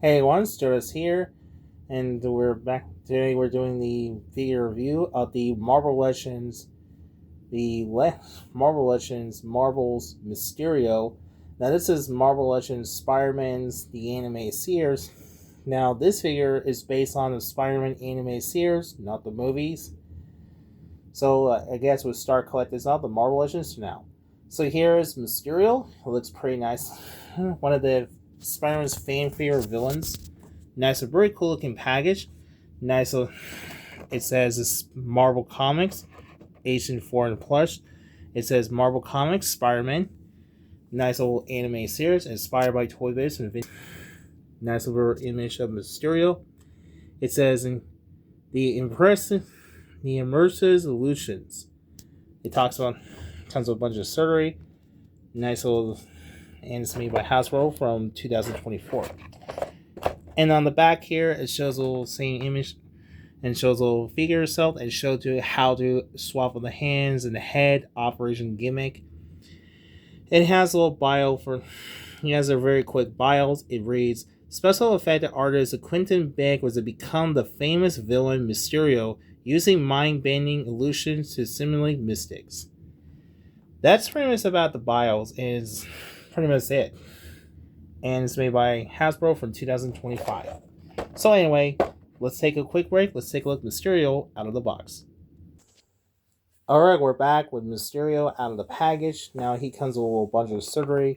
Hey everyone, Stuart's here, and we're back today. We're doing the figure review of the Marvel Legends Marvel's Mysterio. Now this is Marvel Legends Spider-Man's the anime series. Now this figure is based on the Spider-Man anime series, not the movies. So I guess we'll start collecting out the Marvel Legends now. So here is Mysterio. It looks pretty nice. One of the Spider-Man's fan favorite villains. Nice, a very cool looking package. Nice, it says it's Marvel Comics, Asian Foreign Plush. It says Marvel Comics, Spider Man. Nice little anime series inspired by Toy Biz. Nice little image of Mysterio. It says in the immersive illusions. It talks about tons of a bunch of surgery. Nice little, and it's made by Hasbro from 2024. And on the back here, it shows a little same image and shows a little figure itself and shows you how to swap with the hands and the head, operation gimmick. It has a little bio for, he has a very quick bios. It reads, special effect artist Quentin Beck was to become the famous villain Mysterio using mind-bending illusions to simulate mystics. That's pretty much about the bios, and it's pretty much it. And it's made by Hasbro from 2025. So anyway, let's take a quick break. Let's take a look at Mysterio out of the box. Alright, we're back with Mysterio out of the package. Now he comes with a little bunch of surgery.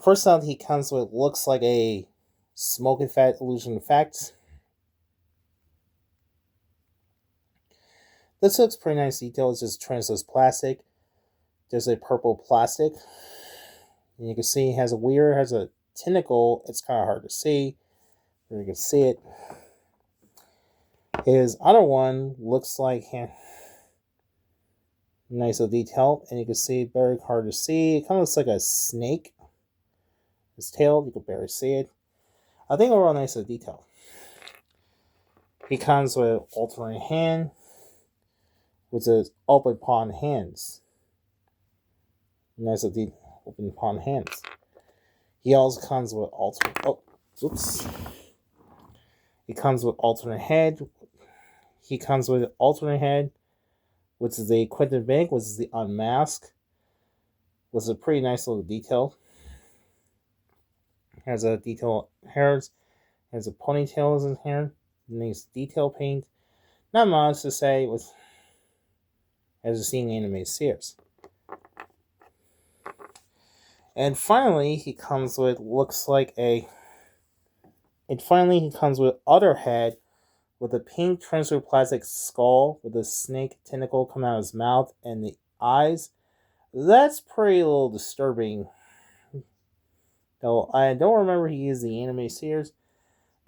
First off, he comes with looks like a smoke effect, illusion effect. This looks pretty nice detail. It's just translucent plastic. There's a purple plastic. And you can see it has a tentacle. It's kind of hard to see. You can see it. His other one looks like nice little detail, and you can see it very hard to see. It kind of looks like a snake. His tail, you can barely see it. I think overall nice little detail. He comes with alternate hand, which is open palm hands. Nice little open palm hands. He also comes with He comes with alternate head. He comes with alternate head, which is the Quentin Bank, which is the unmask. Was a pretty nice little detail. Has a detail hairs, has a ponytail in his hair. Nice detail paint. Not much to say with as a seen anime series. And finally, he comes with he comes with other head with a pink translucent plastic skull with a snake tentacle coming out of his mouth and the eyes. That's pretty little disturbing. Though I don't remember he used the anime series.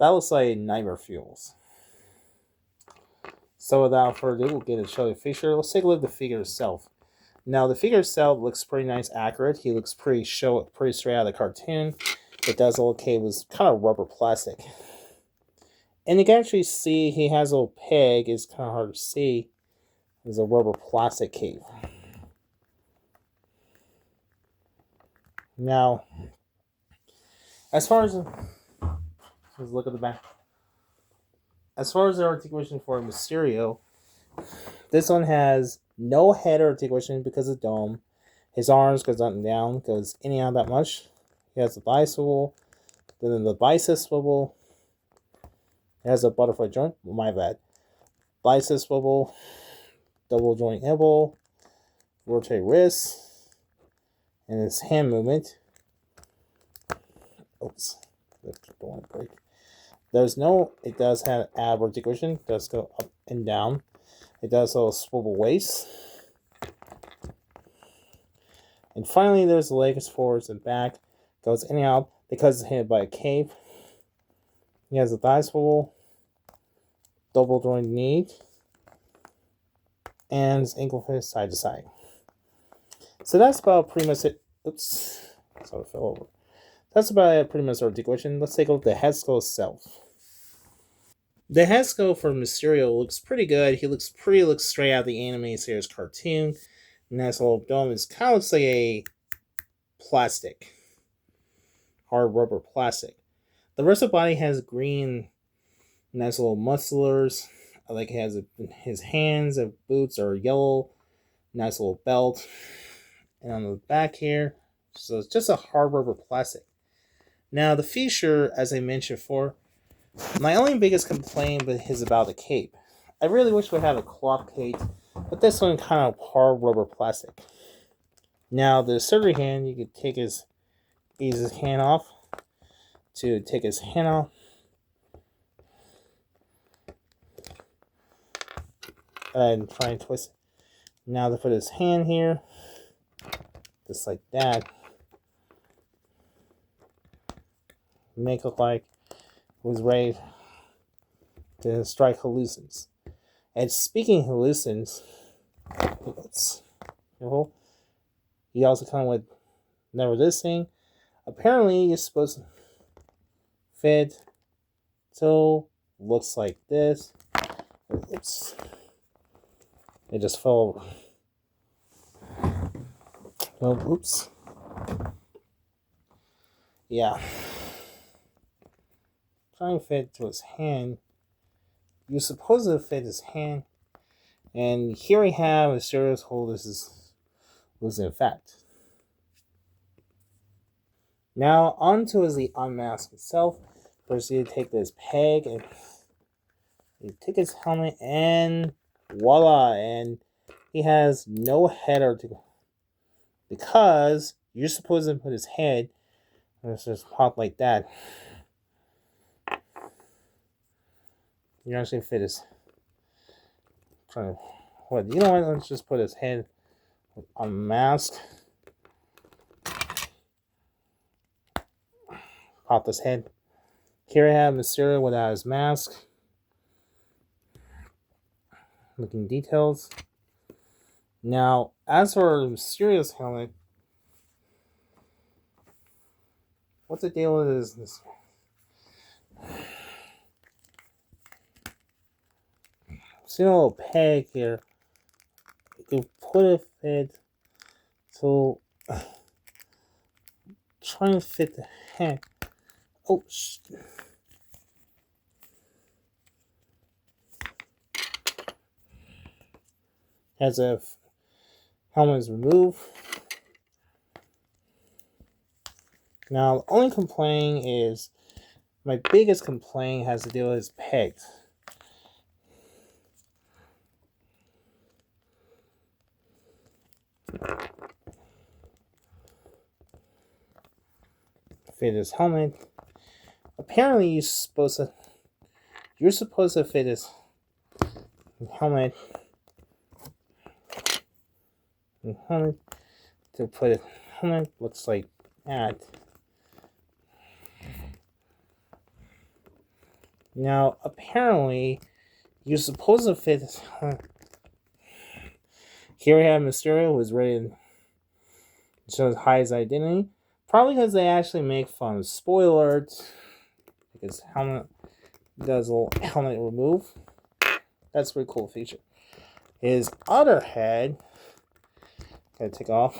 That looks like Nightmare Fuels. So without further ado, we'll get to show the figure. Let's take a look at the figure itself. Now the figure itself looks pretty nice, accurate. He looks pretty straight out of the cartoon. It does look okay. It was kind of rubber plastic. And you can actually see he has a little peg. It's kind of hard to see. There's a rubber plastic cave. Now, as far as let's look at the back. As far as the articulation for Mysterio, this one has no head articulation because of the dome. His arms goes up and down, goes in and out that much. He has a thigh swivel, then the bicep swivel. It has a butterfly joint. My bad. Bicep swivel, double joint elbow, rotate wrist, and his hand movement. Oops, don't want to break. It does have ab articulation. It does go up and down. It does a swivel waist. And finally, there's the legs forwards and back. Goes in and out because it's hit by a cave. He has a thigh swivel, double joint knee, and his ankle fist side to side. So that's about pretty much it. Oops, sorry, it fell over. That's about it, pretty much articulation. Let's take a look at the head skull itself. The head skull for Mysterio looks pretty good. He looks straight out of the anime series cartoon. Nice little dome. It kind of looks like a plastic. hard rubber plastic. The rest of the body has green, nice little musculars. Like it has his hands and boots are yellow, nice little belt. And on the back here, so it's just a hard rubber plastic. Now the feature, as I mentioned before, my only biggest complaint is about the cape. I really wish we had a cloth cape, but this one kind of hard rubber plastic. Now the surgery hand, you could ease his hand off. To take his hand off, and try and twist it. Now to put his hand here, just like that, make it look like it was ready to strike hallucins. And speaking of hallucins, let's he also come with never this thing. Apparently, you're supposed to fit so looks like this. Oops. It just fell. Oh, oops. Yeah. Trying to fit to his hand. You're supposed to fit his hand. And here we have a serious hole. This was in fact. Now onto the unmask itself. First you take this peg and you take his helmet and voila, and he has no header to go. Because you're supposed to put his head, let's just pop like that. You actually fit his. What? You know what? Let's just put his head on a mask. Pop his head. Here I have Mysterio without his mask. Looking details. Now, as for Mysterio's helmet, what's the deal with this? See a little peg here. You can put it fit. So, trying to fit the head. Oh, as if helmet is removed. Now, the only complaint is my biggest complaint has to do with his pegs. Fit his helmet. Apparently, you're supposed to fit his helmet. To put it helmet looks like that. Now, apparently, you're supposed to fit his helmet. Here we have Mysterio, who is ready to show his identity. Probably because they actually make fun of spoiler alerts. Because helmet does a little helmet remove. That's a pretty cool feature. His other head, gotta take off.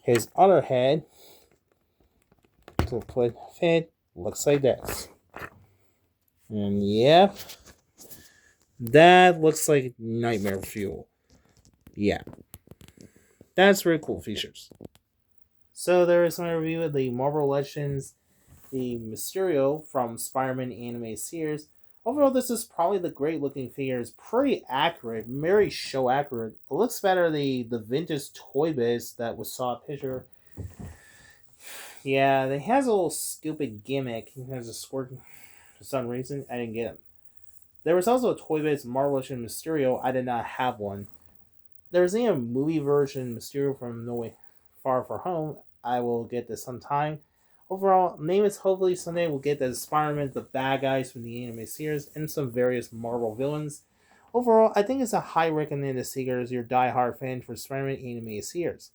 His other head to put fit looks like this. And yeah, that looks like nightmare fuel. Yeah, that's very cool features. So there is my review of the Marvel Legends, the Mysterio from Spider-Man anime series. Overall, this is probably the great looking figure. It's pretty accurate, very show accurate. It looks better than the vintage Toy Biz that we saw a picture. Yeah, it has a little stupid gimmick. It has a squirt for some reason. I didn't get it. There was also a Toy Biz Marvel Legends Mysterio. I did not have one. There's even a movie version Mysterio from No Way Far From Home. I will get this sometime. Overall, name is hopefully someday we'll get the Spider-Man, the bad guys from the anime series, and some various Marvel villains. Overall, I think it's a high recommended figure as your die-hard fan for Spider-Man anime series.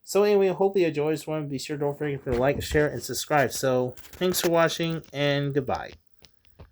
So anyway, hopefully you enjoyed this one. Be sure don't forget to like, share, and subscribe. So, thanks for watching, and goodbye.